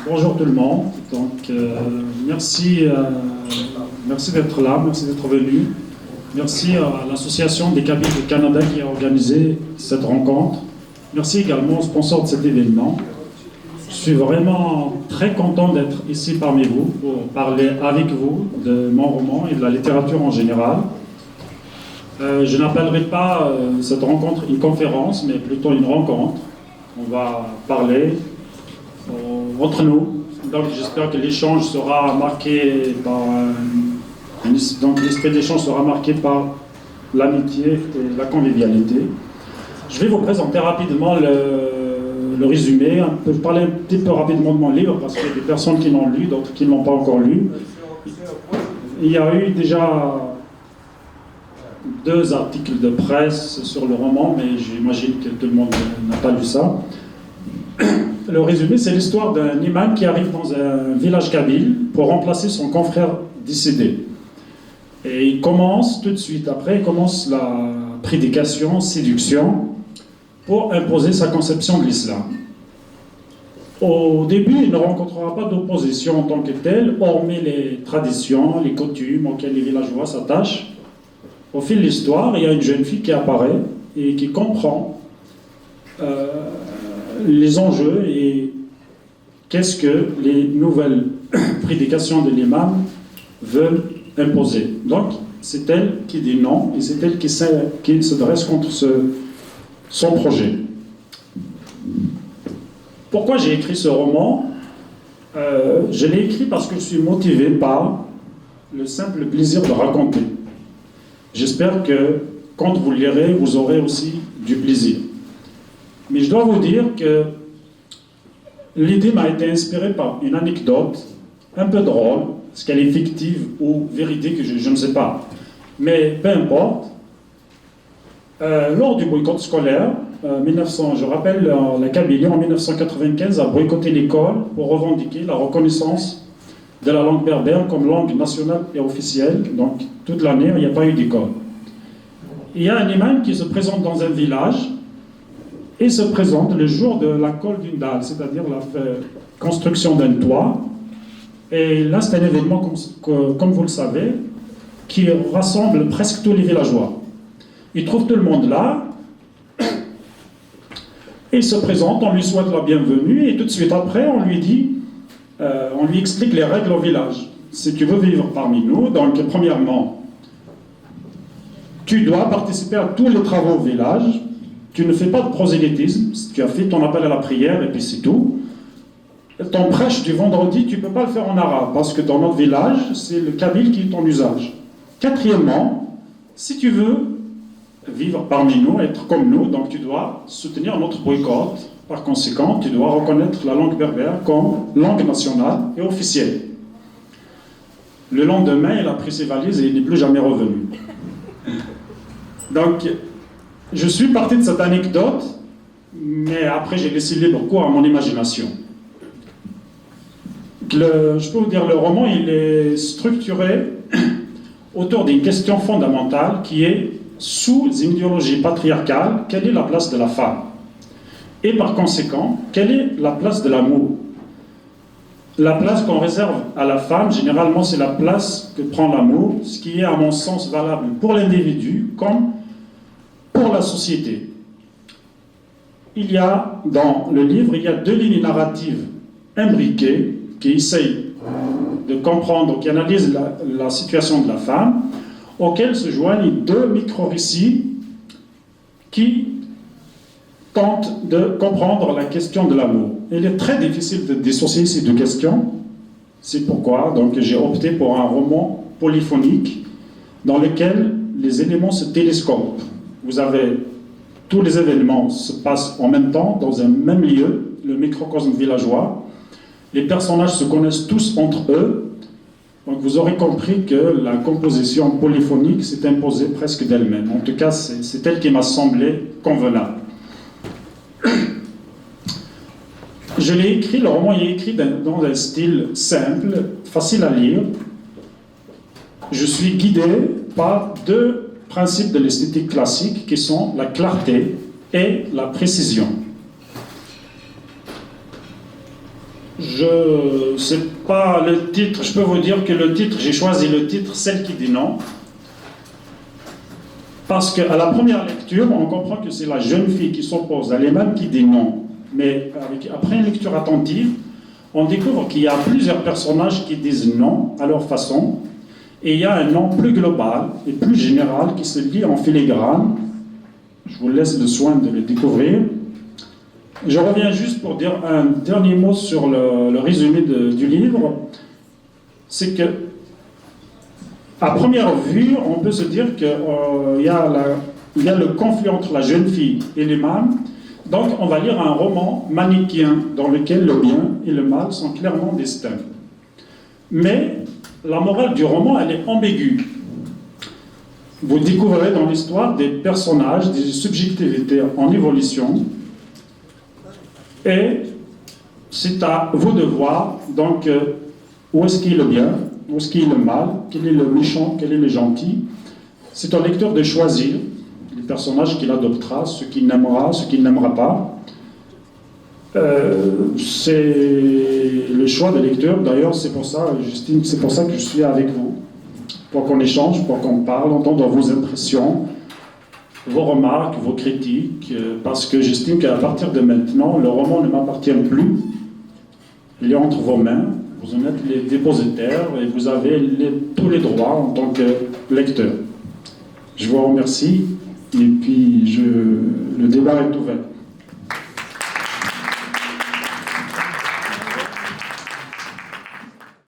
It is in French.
Bonjour tout le monde. Donc, merci d'être là, merci d'être venu. Merci à l'Association des cabines du Canada qui a organisé cette rencontre. Merci également aux sponsors de cet événement. Je suis vraiment très content d'être ici parmi vous pour parler avec vous de mon roman et de la littérature en général. Je n'appellerai pas cette rencontre une conférence, mais plutôt une rencontre. On va parler entre nous. Donc j'espère que l'échange sera marqué par donc l'esprit d'échange sera marqué par l'amitié et la convivialité. Je vais vous présenter rapidement le résumé. Je vais parler un petit peu rapidement de mon livre parce qu'il y a des personnes qui l'ont lu, d'autres qui ne l'ont pas encore lu. Il y a eu déjà 2 articles de presse sur le roman, mais j'imagine que tout le monde n'a pas lu ça. Le résumé, c'est l'histoire d'un imam qui arrive dans un village kabyle pour remplacer son confrère décédé. Et il commence tout de suite après, il commence la prédication, séduction, pour imposer sa conception de l'islam. Au début, il ne rencontrera pas d'opposition en tant que telle, hormis les traditions, les coutumes auxquelles les villageois s'attachent. Au fil de l'histoire, il y a une jeune fille qui apparaît et qui comprend les enjeux et qu'est-ce que les nouvelles prédications de l'imam veulent imposer. Donc, c'est elle qui dit non et c'est elle qui se dresse contre son projet. Pourquoi j'ai écrit ce roman? Je l'ai écrit parce que je suis motivé par le simple plaisir de raconter. J'espère que quand vous le lirez, vous aurez aussi du plaisir. Mais je dois vous dire que l'idée m'a été inspirée par une anecdote un peu drôle, est-ce qu'elle est fictive ou véridique, je ne sais pas. Mais peu importe. Lors du boycott scolaire, je rappelle, la Kabylie en 1995 a boycotté l'école pour revendiquer la reconnaissance de la langue berbère comme langue nationale et officielle. Donc toute l'année, il n'y a pas eu d'école. Il y a un imam qui se présente dans un village et se présente le jour de la colle d'une dalle, c'est-à-dire la construction d'un toit. Et là, c'est un événement, comme vous le savez, qui rassemble presque tous les villageois. Il trouve tout le monde là, et il se présente, on lui souhaite la bienvenue, et tout de suite après, on lui explique les règles au village. Si tu veux vivre parmi nous, donc premièrement, tu dois participer à tous les travaux au village. Tu ne fais pas de prosélytisme, tu as fait ton appel à la prière et puis c'est tout. Ton prêche du vendredi, tu ne peux pas le faire en arabe, parce que dans notre village, c'est le kabyle qui est en usage. Quatrièmement, si tu veux vivre parmi nous, être comme nous, donc tu dois soutenir notre boycott. Par conséquent, tu dois reconnaître la langue berbère comme langue nationale et officielle. Le lendemain, il a pris ses valises et il n'est plus jamais revenu. Donc, je suis parti de cette anecdote, mais après j'ai laissé libre cours à mon imagination. Je peux vous dire, le roman, il est structuré autour d'une question fondamentale qui est, sous une idéologie patriarcale, quelle est la place de la femme? Et par conséquent, quelle est la place de l'amour? La place qu'on réserve à la femme, généralement, c'est la place que prend l'amour, ce qui est, à mon sens, valable pour l'individu comme pour la société. Dans le livre, il y a 2 lignes narratives imbriquées qui essayent de comprendre, qui analysent la situation de la femme, auxquelles se joignent 2 micro-récits qui tentent de comprendre la question de l'amour. Il est très difficile de dissocier ces 2 questions. C'est pourquoi donc, j'ai opté pour un roman polyphonique dans lequel les éléments se télescopent. Vous avez tous les événements se passent en même temps, dans un même lieu, le microcosme villageois. Les personnages se connaissent tous entre eux. Donc vous aurez compris que la composition polyphonique s'est imposée presque d'elle-même. En tout cas, c'est elle qui m'a semblé convenable. Je l'ai écrit, le roman est écrit dans un style simple, facile à lire. Je suis guidé par 2 principes de l'esthétique classique qui sont la clarté et la précision. Je sais pas le titre, je peux vous dire que le titre, j'ai choisi le titre Celle qui dit non, parce qu'à la première lecture, on comprend que c'est la jeune fille qui s'oppose à l'imam qui dit non. Mais après une lecture attentive, on découvre qu'il y a plusieurs personnages qui disent non à leur façon, et il y a un non plus global et plus général qui se lit en filigrane. Je vous laisse le soin de le découvrir. Je reviens juste pour dire un dernier mot sur le résumé du livre. C'est que, à première vue, on peut se dire qu'il y a le conflit entre la jeune fille et l'imam. Donc, on va lire un roman manichéen dans lequel le bien et le mal sont clairement distincts. Mais la morale du roman, elle est ambiguë. Vous découvrirez dans l'histoire des personnages, des subjectivités en évolution. Et c'est à vous de voir, donc, où est-ce qu'il est le bien, où est-ce qu'il est le mal, quel est le méchant, quel est le gentil. C'est au lecteur de choisir les personnages qu'il adoptera, ceux qu'il n'aimera, ceux qu'il n'aimera pas. C'est le choix des lecteurs. D'ailleurs, c'est pour ça, Justine, c'est pour ça que je suis avec vous, pour qu'on échange, pour qu'on parle, entendre vos impressions, vos remarques, vos critiques, parce que j'estime qu'à partir de maintenant, le roman ne m'appartient plus. Il est entre vos mains, vous en êtes les dépositaires et vous avez tous les droits en tant que lecteur. Je vous remercie et puis le débat est ouvert.